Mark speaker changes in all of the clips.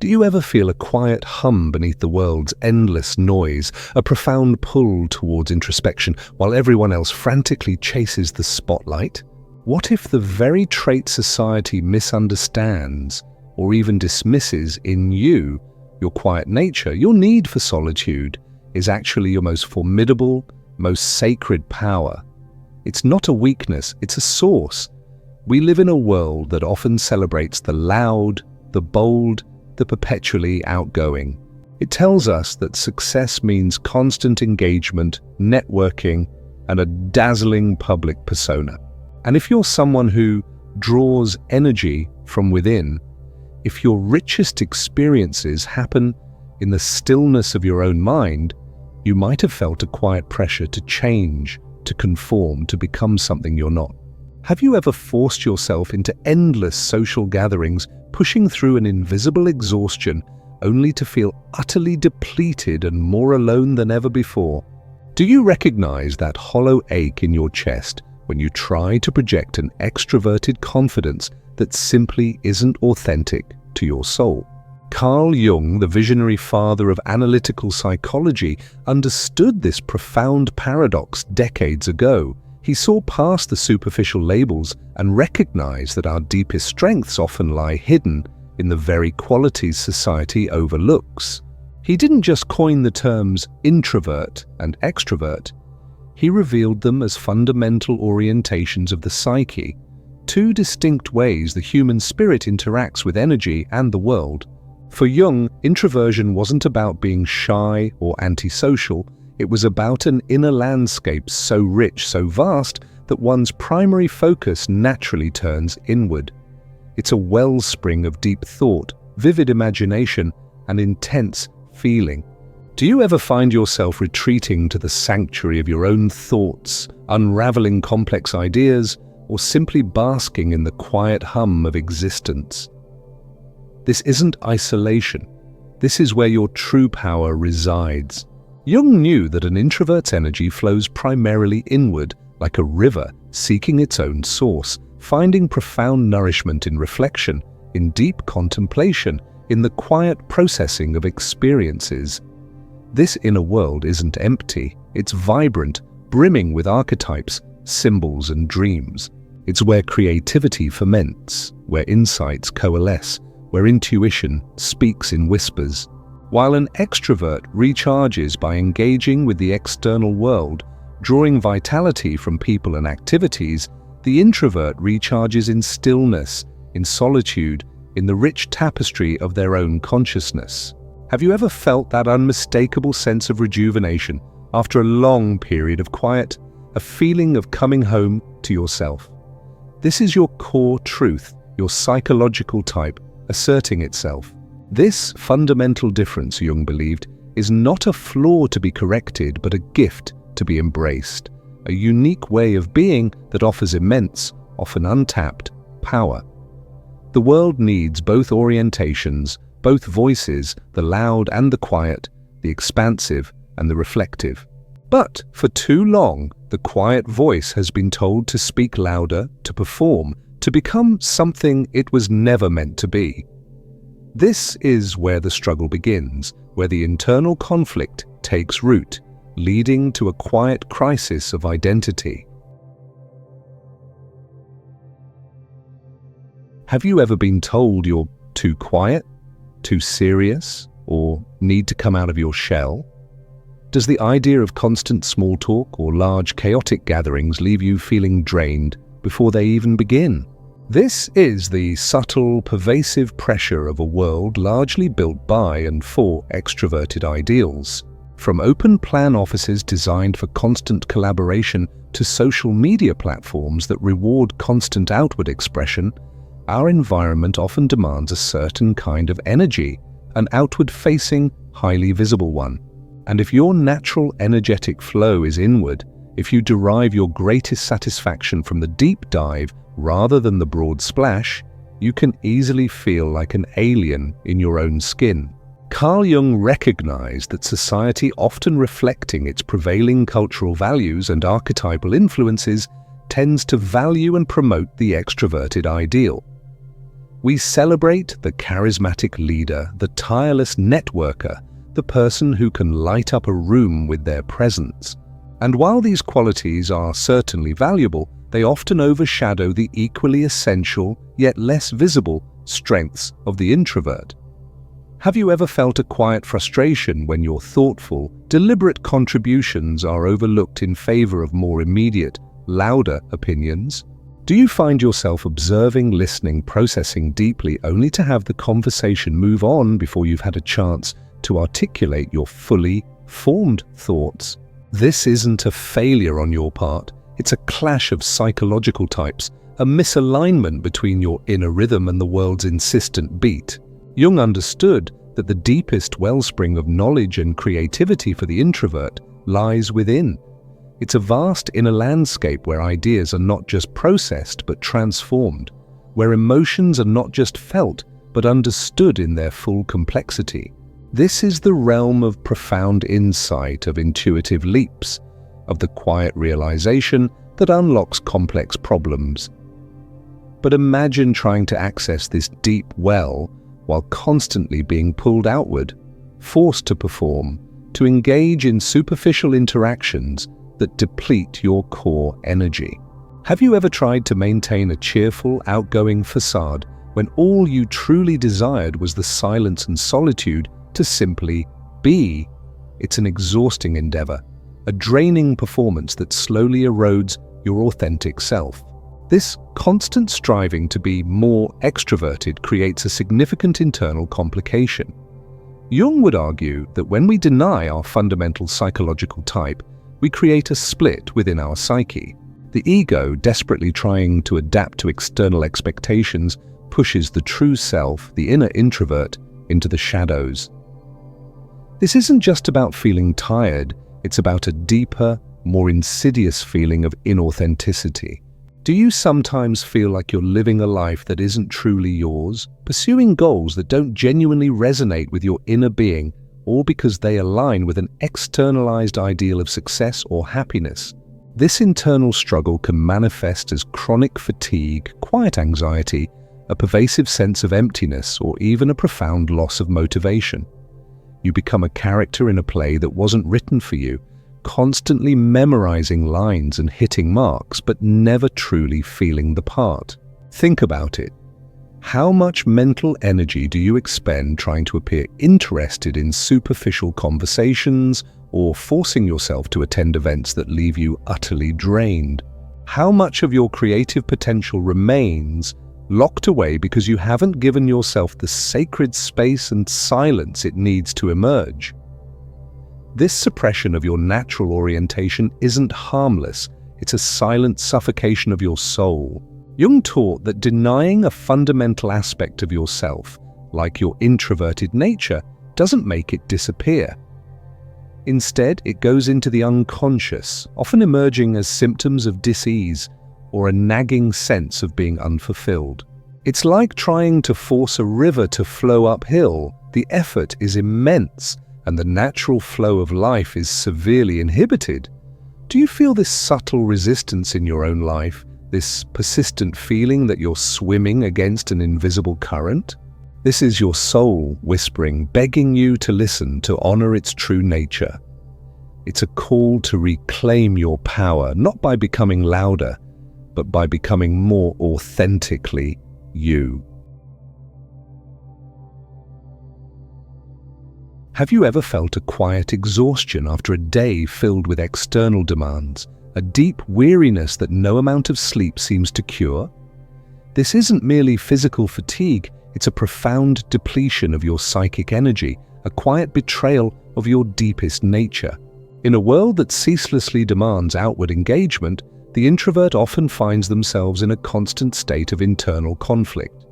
Speaker 1: Do you ever feel a quiet hum beneath the world's endless noise, a profound pull towards introspection while everyone else frantically chases the spotlight? What if the very trait society misunderstands or even dismisses in you, your quiet nature, your need for solitude, is actually your most formidable, most sacred power? It's not a weakness, it's a source. We live in a world that often celebrates the loud, the bold, the perpetually outgoing. It tells us that success means constant engagement, networking, and a dazzling public persona. And if you're someone who draws energy from within, if your richest experiences happen in the stillness of your own mind, you might have felt a quiet pressure to change, to conform, to become something you're not. Have you ever forced yourself into endless social gatherings, pushing through an invisible exhaustion, only to feel utterly depleted and more alone than ever before? Do you recognize that hollow ache in your chest when you try to project an extroverted confidence that simply isn't authentic to your soul? Carl Jung, the visionary father of analytical psychology, understood this profound paradox decades ago. He saw past the superficial labels and recognized that our deepest strengths often lie hidden in the very qualities society overlooks. He didn't just coin the terms introvert and extrovert. He revealed them as fundamental orientations of the psyche, two distinct ways the human spirit interacts with energy and the world. For Jung, introversion wasn't about being shy or antisocial. It was about an inner landscape so rich, so vast, that one's primary focus naturally turns inward. It's a wellspring of deep thought, vivid imagination, and intense feeling. Do you ever find yourself retreating to the sanctuary of your own thoughts, unraveling complex ideas, or simply basking in the quiet hum of existence? This isn't isolation. This is where your true power resides. Jung knew that an introvert's energy flows primarily inward, like a river seeking its own source, finding profound nourishment in reflection, in deep contemplation, in the quiet processing of experiences. This inner world isn't empty, it's vibrant, brimming with archetypes, symbols, and dreams. It's where creativity ferments, where insights coalesce, where intuition speaks in whispers. While an extrovert recharges by engaging with the external world, drawing vitality from people and activities, the introvert recharges in stillness, in solitude, in the rich tapestry of their own consciousness. Have you ever felt that unmistakable sense of rejuvenation after a long period of quiet, a feeling of coming home to yourself? This is your core truth, your psychological type, asserting itself. This fundamental difference, Jung believed, is not a flaw to be corrected, but a gift to be embraced, a unique way of being that offers immense, often untapped, power. The world needs both orientations, both voices, the loud and the quiet, the expansive and the reflective. But for too long, the quiet voice has been told to speak louder, to perform, to become something it was never meant to be. This is where the struggle begins, where the internal conflict takes root, leading to a quiet crisis of identity. Have you ever been told you're too quiet, too serious, or need to come out of your shell? Does the idea of constant small talk or large chaotic gatherings leave you feeling drained before they even begin? This is the subtle, pervasive pressure of a world largely built by and for extroverted ideals. From open-plan offices designed for constant collaboration to social media platforms that reward constant outward expression, our environment often demands a certain kind of energy, an outward-facing, highly visible one. And if your natural energetic flow is inward, if you derive your greatest satisfaction from the deep dive rather than the broad splash, you can easily feel like an alien in your own skin. Carl Jung recognized that society, often reflecting its prevailing cultural values and archetypal influences, tends to value and promote the extroverted ideal. We celebrate the charismatic leader, the tireless networker, the person who can light up a room with their presence. And while these qualities are certainly valuable, they often overshadow the equally essential, yet less visible, strengths of the introvert. Have you ever felt a quiet frustration when your thoughtful, deliberate contributions are overlooked in favor of more immediate, louder opinions? Do you find yourself observing, listening, processing deeply only to have the conversation move on before you've had a chance to articulate your fully formed thoughts? This isn't a failure on your part. It's a clash of psychological types, a misalignment between your inner rhythm and the world's insistent beat. Jung understood that the deepest wellspring of knowledge and creativity for the introvert lies within. It's a vast inner landscape where ideas are not just processed but transformed, where emotions are not just felt but understood in their full complexity. This is the realm of profound insight, of intuitive leaps, of the quiet realization that unlocks complex problems. But imagine trying to access this deep well while constantly being pulled outward, forced to perform, to engage in superficial interactions that deplete your core energy. Have you ever tried to maintain a cheerful, outgoing facade when all you truly desired was the silence and solitude to simply be? It's an exhausting endeavor, a draining performance that slowly erodes your authentic self. This constant striving to be more extroverted creates a significant internal complication. Jung would argue that when we deny our fundamental psychological type, we create a split within our psyche. The ego, desperately trying to adapt to external expectations, pushes the true self, the inner introvert, into the shadows. This isn't just about feeling tired, it's about a deeper, more insidious feeling of inauthenticity. Do you sometimes feel like you're living a life that isn't truly yours, pursuing goals that don't genuinely resonate with your inner being, or because they align with an externalized ideal of success or happiness? This internal struggle can manifest as chronic fatigue, quiet anxiety, a pervasive sense of emptiness, or even a profound loss of motivation. You become a character in a play that wasn't written for you, constantly memorizing lines and hitting marks, but never truly feeling the part. Think about it. How much mental energy do you expend trying to appear interested in superficial conversations or forcing yourself to attend events that leave you utterly drained? How much of your creative potential remains locked away because you haven't given yourself the sacred space and silence it needs to emerge? This suppression of your natural orientation isn't harmless, it's a silent suffocation of your soul. Jung taught that denying a fundamental aspect of yourself, like your introverted nature, doesn't make it disappear. Instead, it goes into the unconscious, often emerging as symptoms of dis-ease or a nagging sense of being unfulfilled. It's like trying to force a river to flow uphill. The effort is immense, and the natural flow of life is severely inhibited. Do you feel this subtle resistance in your own life, this persistent feeling that you're swimming against an invisible current? This is your soul whispering, begging you to listen, to honor its true nature. It's a call to reclaim your power, not by becoming louder, but by becoming more authentically you. Have you ever felt a quiet exhaustion after a day filled with external demands, a deep weariness that no amount of sleep seems to cure? This isn't merely physical fatigue, it's a profound depletion of your psychic energy, a quiet betrayal of your deepest nature. In a world that ceaselessly demands outward engagement, the introvert often finds themselves in a constant state of internal conflict.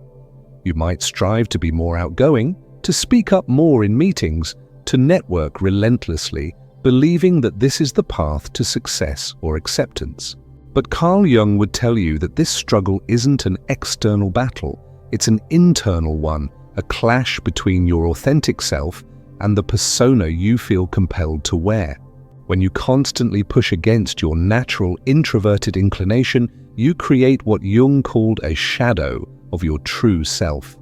Speaker 1: You might strive to be more outgoing, to speak up more in meetings, to network relentlessly, believing that this is the path to success or acceptance. But Carl Jung would tell you that this struggle isn't an external battle, it's an internal one, a clash between your authentic self and the persona you feel compelled to wear. When you constantly push against your natural introverted inclination, you create what Jung called a shadow, of your true self.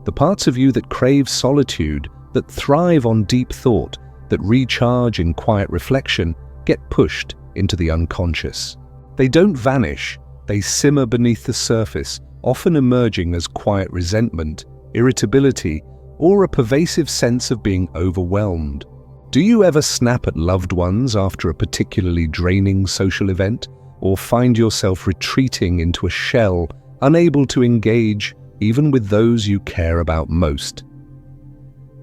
Speaker 1: The parts of you that crave solitude, that thrive on deep thought, that recharge in quiet reflection, get pushed into the unconscious. They don't vanish, they simmer beneath the surface, often emerging as quiet resentment, irritability, or a pervasive sense of being overwhelmed. Do you ever snap at loved ones after a particularly draining social event, or find yourself retreating into a shell, unable to engage even with those you care about most?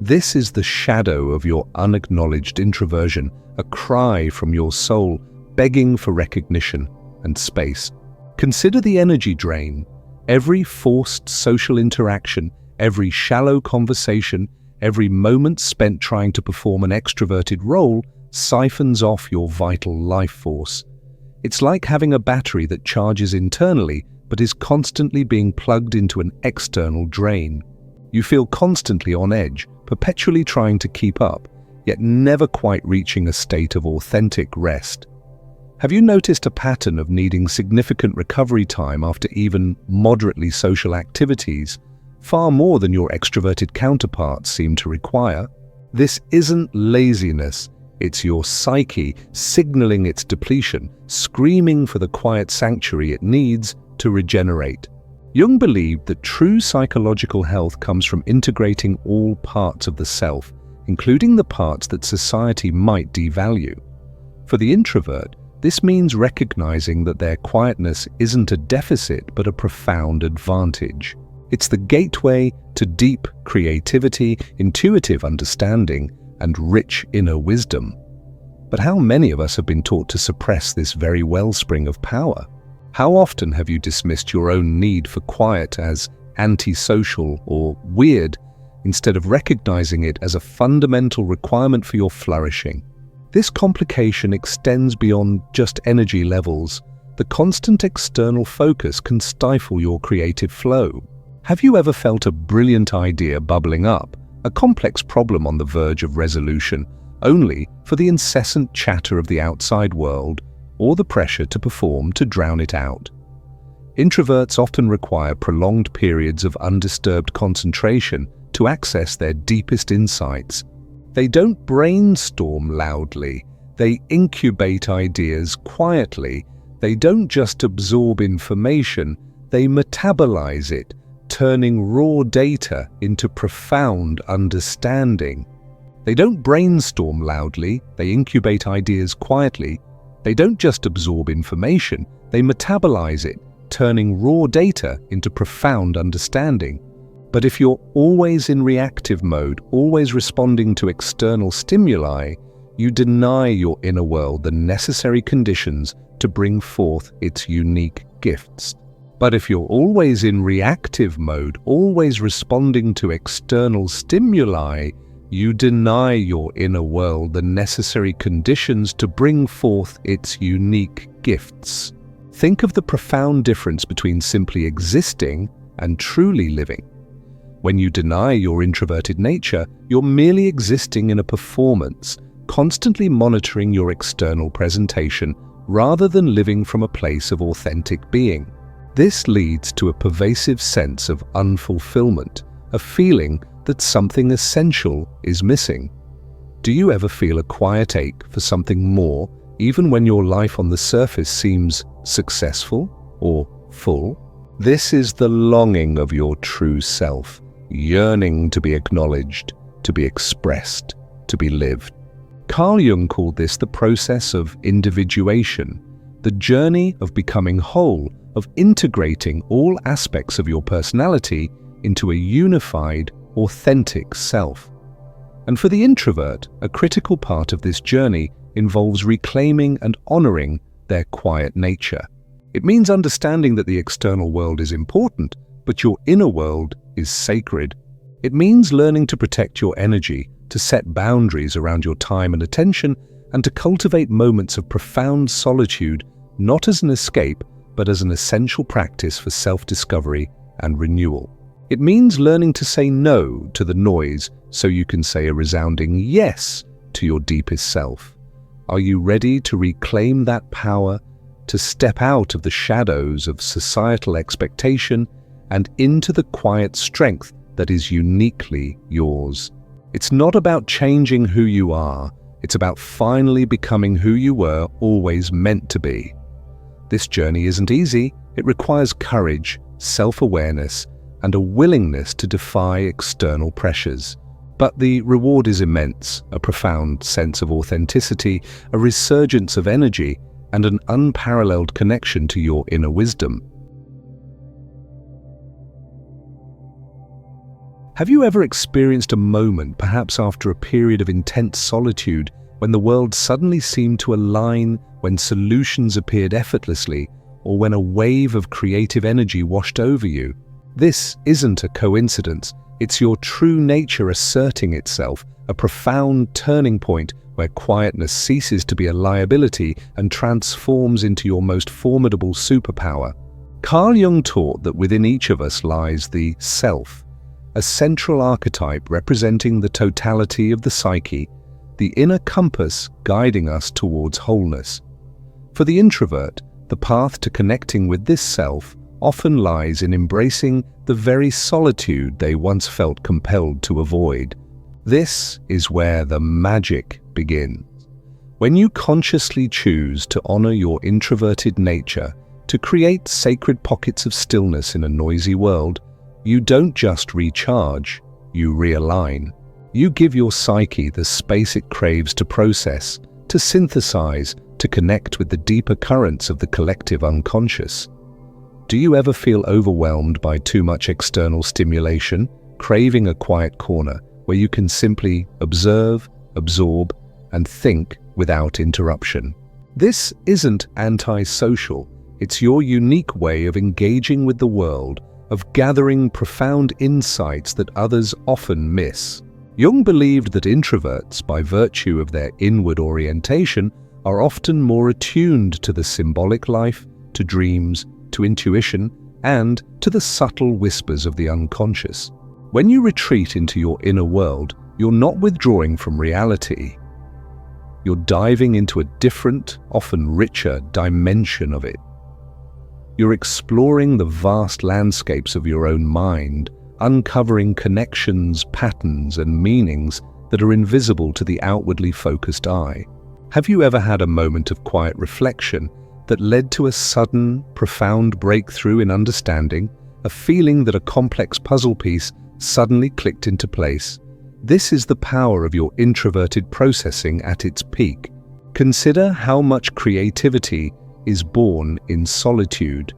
Speaker 1: This is the shadow of your unacknowledged introversion, a cry from your soul begging for recognition and space. Consider the energy drain. Every forced social interaction, every shallow conversation, every moment spent trying to perform an extroverted role siphons off your vital life force. It's like having a battery that charges internally but is constantly being plugged into an external drain. You feel constantly on edge, perpetually trying to keep up, yet never quite reaching a state of authentic rest. Have you noticed a pattern of needing significant recovery time after even moderately social activities, far more than your extroverted counterparts seem to require? This isn't laziness, it's your psyche signaling its depletion, screaming for the quiet sanctuary it needs to regenerate. Jung believed that true psychological health comes from integrating all parts of the self, including the parts that society might devalue. For the introvert, this means recognizing that their quietness isn't a deficit but a profound advantage. It's the gateway to deep creativity, intuitive understanding, and rich inner wisdom. But how many of us have been taught to suppress this very wellspring of power? How often have you dismissed your own need for quiet as antisocial or weird, instead of recognizing it as a fundamental requirement for your flourishing? This complication extends beyond just energy levels. The constant external focus can stifle your creative flow. Have you ever felt a brilliant idea bubbling up, a complex problem on the verge of resolution, only for the incessant chatter of the outside world or the pressure to perform to drown it out? Introverts often require prolonged periods of undisturbed concentration to access their deepest insights. They don't brainstorm loudly, they incubate ideas quietly. They don't just absorb information, they metabolize it, turning raw data into profound understanding. They don't brainstorm loudly, they incubate ideas quietly. They don't just absorb information, they metabolize it, turning raw data into profound understanding. But if you're always in reactive mode, always responding to external stimuli, you deny your inner world the necessary conditions to bring forth its unique gifts. But if you're always in reactive mode, always responding to external stimuli, you deny your inner world the necessary conditions to bring forth its unique gifts. Think of the profound difference between simply existing and truly living. When you deny your introverted nature, you're merely existing in a performance, constantly monitoring your external presentation rather than living from a place of authentic being. This leads to a pervasive sense of unfulfillment, a feeling that something essential is missing. Do you ever feel a quiet ache for something more, even when your life on the surface seems successful or full? This is the longing of your true self, yearning to be acknowledged, to be expressed, to be lived. Carl Jung called this the process of individuation, the journey of becoming whole, of integrating all aspects of your personality into a unified, authentic self. And for the introvert, a critical part of this journey involves reclaiming and honoring their quiet nature. It means understanding that the external world is important, but your inner world is sacred. It means learning to protect your energy, to set boundaries around your time and attention, and to cultivate moments of profound solitude, not as an escape, but as an essential practice for self-discovery and renewal. It means learning to say no to the noise so you can say a resounding yes to your deepest self. Are you ready to reclaim that power, to step out of the shadows of societal expectation and into the quiet strength that is uniquely yours. It's not about changing who you are, it's about finally becoming who you were always meant to be. This journey isn't easy. It requires courage, self-awareness, and a willingness to defy external pressures. But the reward is immense, a profound sense of authenticity, a resurgence of energy, and an unparalleled connection to your inner wisdom. Have you ever experienced a moment, perhaps after a period of intense solitude, when the world suddenly seemed to align, when solutions appeared effortlessly, or when a wave of creative energy washed over you? This isn't a coincidence. It's your true nature asserting itself, a profound turning point where quietness ceases to be a liability and transforms into your most formidable superpower. Carl Jung taught that within each of us lies the self, a central archetype representing the totality of the psyche, the inner compass guiding us towards wholeness. For the introvert, the path to connecting with this self often lies in embracing the very solitude they once felt compelled to avoid. This is where the magic begins. When you consciously choose to honor your introverted nature, to create sacred pockets of stillness in a noisy world, you don't just recharge, you realign. You give your psyche the space it craves to process, to synthesize, to connect with the deeper currents of the collective unconscious. Do you ever feel overwhelmed by too much external stimulation, craving a quiet corner where you can simply observe, absorb, and think without interruption? This isn't antisocial. It's your unique way of engaging with the world, of gathering profound insights that others often miss. Jung believed that introverts, by virtue of their inward orientation, are often more attuned to the symbolic life, to dreams, to intuition, and to the subtle whispers of the unconscious. When you retreat into your inner world, you're not withdrawing from reality. You're diving into a different, often richer dimension of it. You're exploring the vast landscapes of your own mind, uncovering connections, patterns, and meanings that are invisible to the outwardly focused eye. Have you ever had a moment of quiet reflection that led to a sudden, profound breakthrough in understanding, a feeling that a complex puzzle piece suddenly clicked into place? This is the power of your introverted processing at its peak. Consider how much creativity is born in solitude.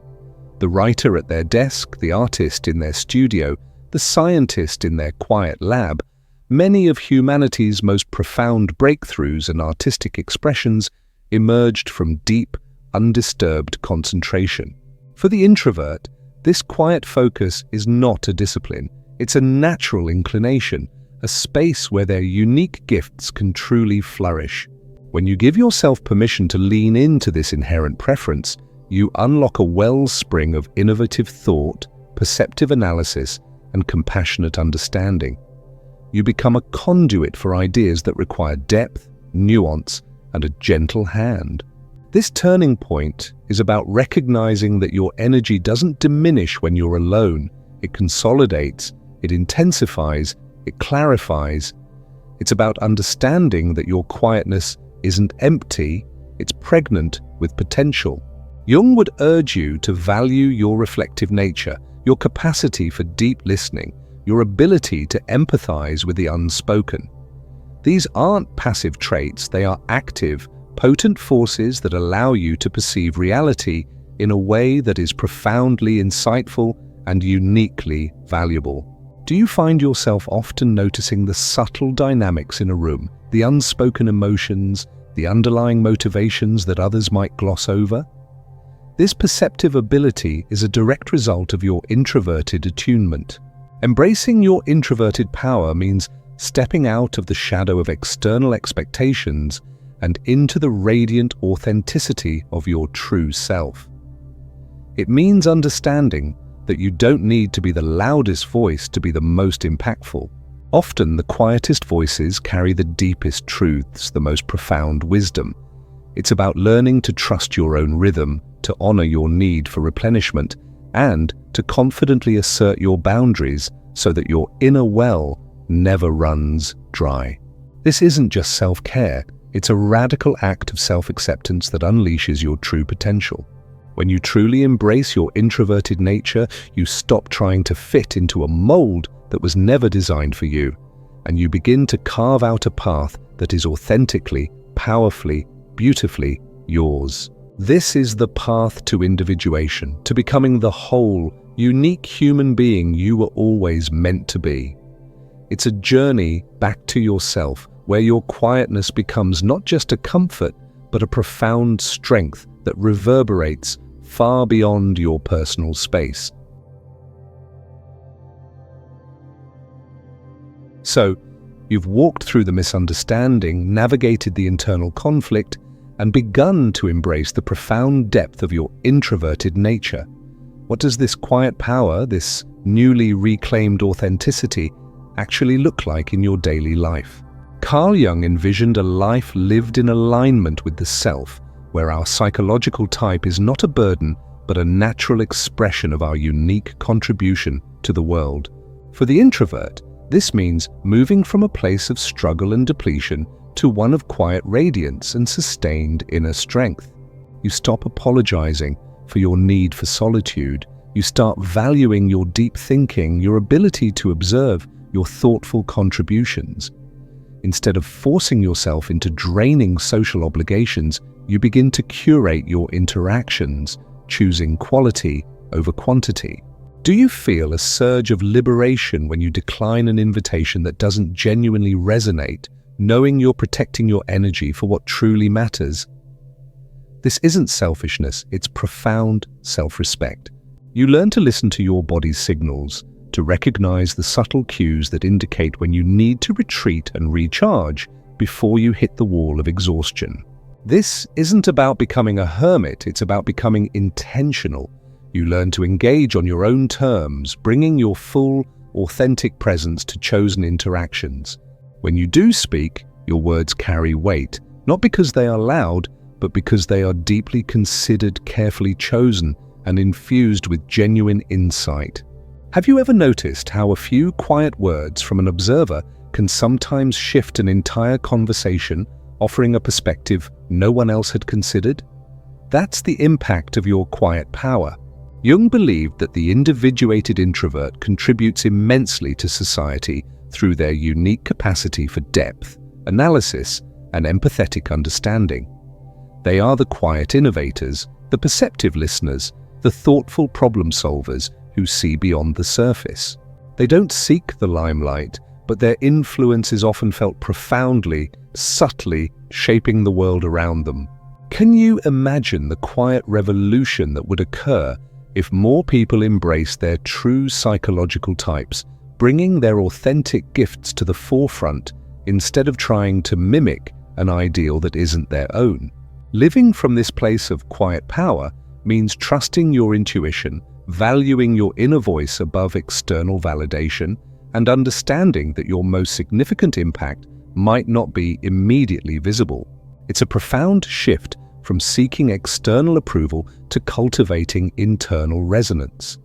Speaker 1: The writer at their desk, the artist in their studio, the scientist in their quiet lab, many of humanity's most profound breakthroughs and artistic expressions emerged from deep, undisturbed concentration. For the introvert, this quiet focus is not a discipline. It's a natural inclination, a space where their unique gifts can truly flourish. When you give yourself permission to lean into this inherent preference, you unlock a wellspring of innovative thought, perceptive analysis, and compassionate understanding. You become a conduit for ideas that require depth, nuance, and a gentle hand. This turning point is about recognizing that your energy doesn't diminish when you're alone. It consolidates, it intensifies, it clarifies. It's about understanding that your quietness isn't empty, it's pregnant with potential. Jung would urge you to value your reflective nature, your capacity for deep listening, your ability to empathize with the unspoken. These aren't passive traits, they are active, potent forces that allow you to perceive reality in a way that is profoundly insightful and uniquely valuable. Do you find yourself often noticing the subtle dynamics in a room, the unspoken emotions, the underlying motivations that others might gloss over? This perceptive ability is a direct result of your introverted attunement. Embracing your introverted power means stepping out of the shadow of external expectations and into the radiant authenticity of your true self. It means understanding that you don't need to be the loudest voice to be the most impactful. Often, the quietest voices carry the deepest truths, the most profound wisdom. It's about learning to trust your own rhythm, to honor your need for replenishment, and to confidently assert your boundaries so that your inner well never runs dry. This isn't just self-care, it's a radical act of self-acceptance that unleashes your true potential. When you truly embrace your introverted nature, you stop trying to fit into a mold that was never designed for you, and you begin to carve out a path that is authentically, powerfully, beautifully yours. This is the path to individuation, to becoming the whole, unique human being you were always meant to be. It's a journey back to yourself, where your quietness becomes not just a comfort, but a profound strength that reverberates far beyond your personal space. So, you've walked through the misunderstanding, navigated the internal conflict, and begun to embrace the profound depth of your introverted nature. What does this quiet power, this newly reclaimed authenticity, actually look like in your daily life? Carl Jung envisioned a life lived in alignment with the self, where our psychological type is not a burden, but a natural expression of our unique contribution to the world. For the introvert, this means moving from a place of struggle and depletion to one of quiet radiance and sustained inner strength. You stop apologizing for your need for solitude. You start valuing your deep thinking, your ability to observe, your thoughtful contributions. Instead of forcing yourself into draining social obligations, you begin to curate your interactions, choosing quality over quantity. Do you feel a surge of liberation when you decline an invitation that doesn't genuinely resonate, knowing you're protecting your energy for what truly matters? This isn't selfishness, it's profound self-respect. You learn to listen to your body's signals, to recognize the subtle cues that indicate when you need to retreat and recharge before you hit the wall of exhaustion. This isn't about becoming a hermit, it's about becoming intentional. You learn to engage on your own terms, bringing your full, authentic presence to chosen interactions. When you do speak, your words carry weight, not because they are loud, but because they are deeply considered, carefully chosen, and infused with genuine insight. Have you ever noticed how a few quiet words from an observer can sometimes shift an entire conversation, offering a perspective no one else had considered? That's the impact of your quiet power. Jung believed that the individuated introvert contributes immensely to society through their unique capacity for depth, analysis, and empathetic understanding. They are the quiet innovators, the perceptive listeners, the thoughtful problem solvers who see beyond the surface. They don't seek the limelight, but their influence is often felt profoundly, subtly shaping the world around them. Can you imagine the quiet revolution that would occur if more people embraced their true psychological types, bringing their authentic gifts to the forefront instead of trying to mimic an ideal that isn't their own? Living from this place of quiet power means trusting your intuition, valuing your inner voice above external validation, and understanding that your most significant impact might not be immediately visible. It's a profound shift from seeking external approval to cultivating internal resonance.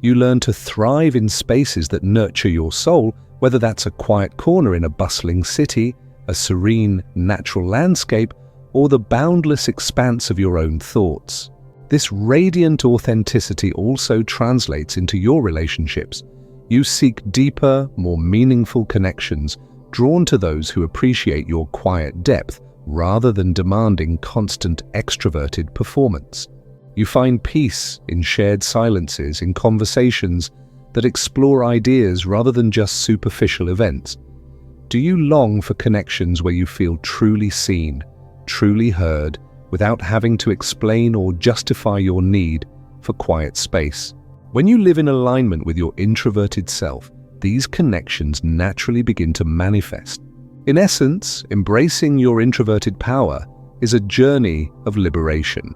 Speaker 1: You learn to thrive in spaces that nurture your soul, whether that's a quiet corner in a bustling city, a serene natural landscape, or the boundless expanse of your own thoughts. This radiant authenticity also translates into your relationships. You seek deeper, more meaningful connections, drawn to those who appreciate your quiet depth rather than demanding constant extroverted performance. You find peace in shared silences, in conversations that explore ideas rather than just superficial events. Do you long for connections where you feel truly seen, truly heard, without having to explain or justify your need for quiet space? When you live in alignment with your introverted self, these connections naturally begin to manifest. In essence, embracing your introverted power is a journey of liberation.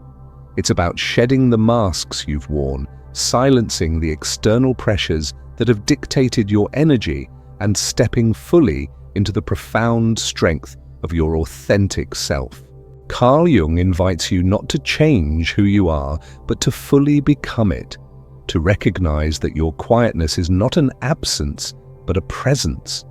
Speaker 1: It's about shedding the masks you've worn, silencing the external pressures that have dictated your energy, and stepping fully into the profound strength of your authentic self. Carl Jung invites you not to change who you are, but to fully become it. to recognize that your quietness is not an absence, but a presence,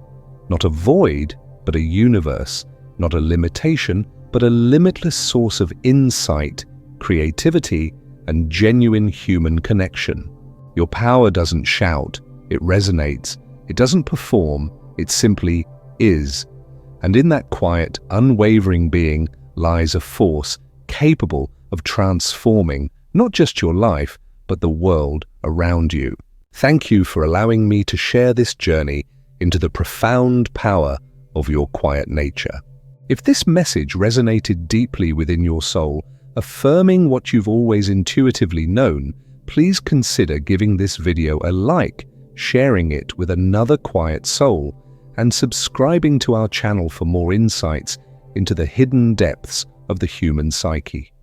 Speaker 1: not a void, but a universe, not a limitation, but a limitless source of insight, creativity, and genuine human connection. Your power doesn't shout, it resonates. It doesn't perform, it simply is. And in that quiet, unwavering being lies a force capable of transforming not just your life, but the world around you. Thank you for allowing me to share this journey into the profound power of your quiet nature. If this message resonated deeply within your soul, affirming what you've always intuitively known, please consider giving this video a like, sharing it with another quiet soul, and subscribing to our channel for more insights into the hidden depths of the human psyche.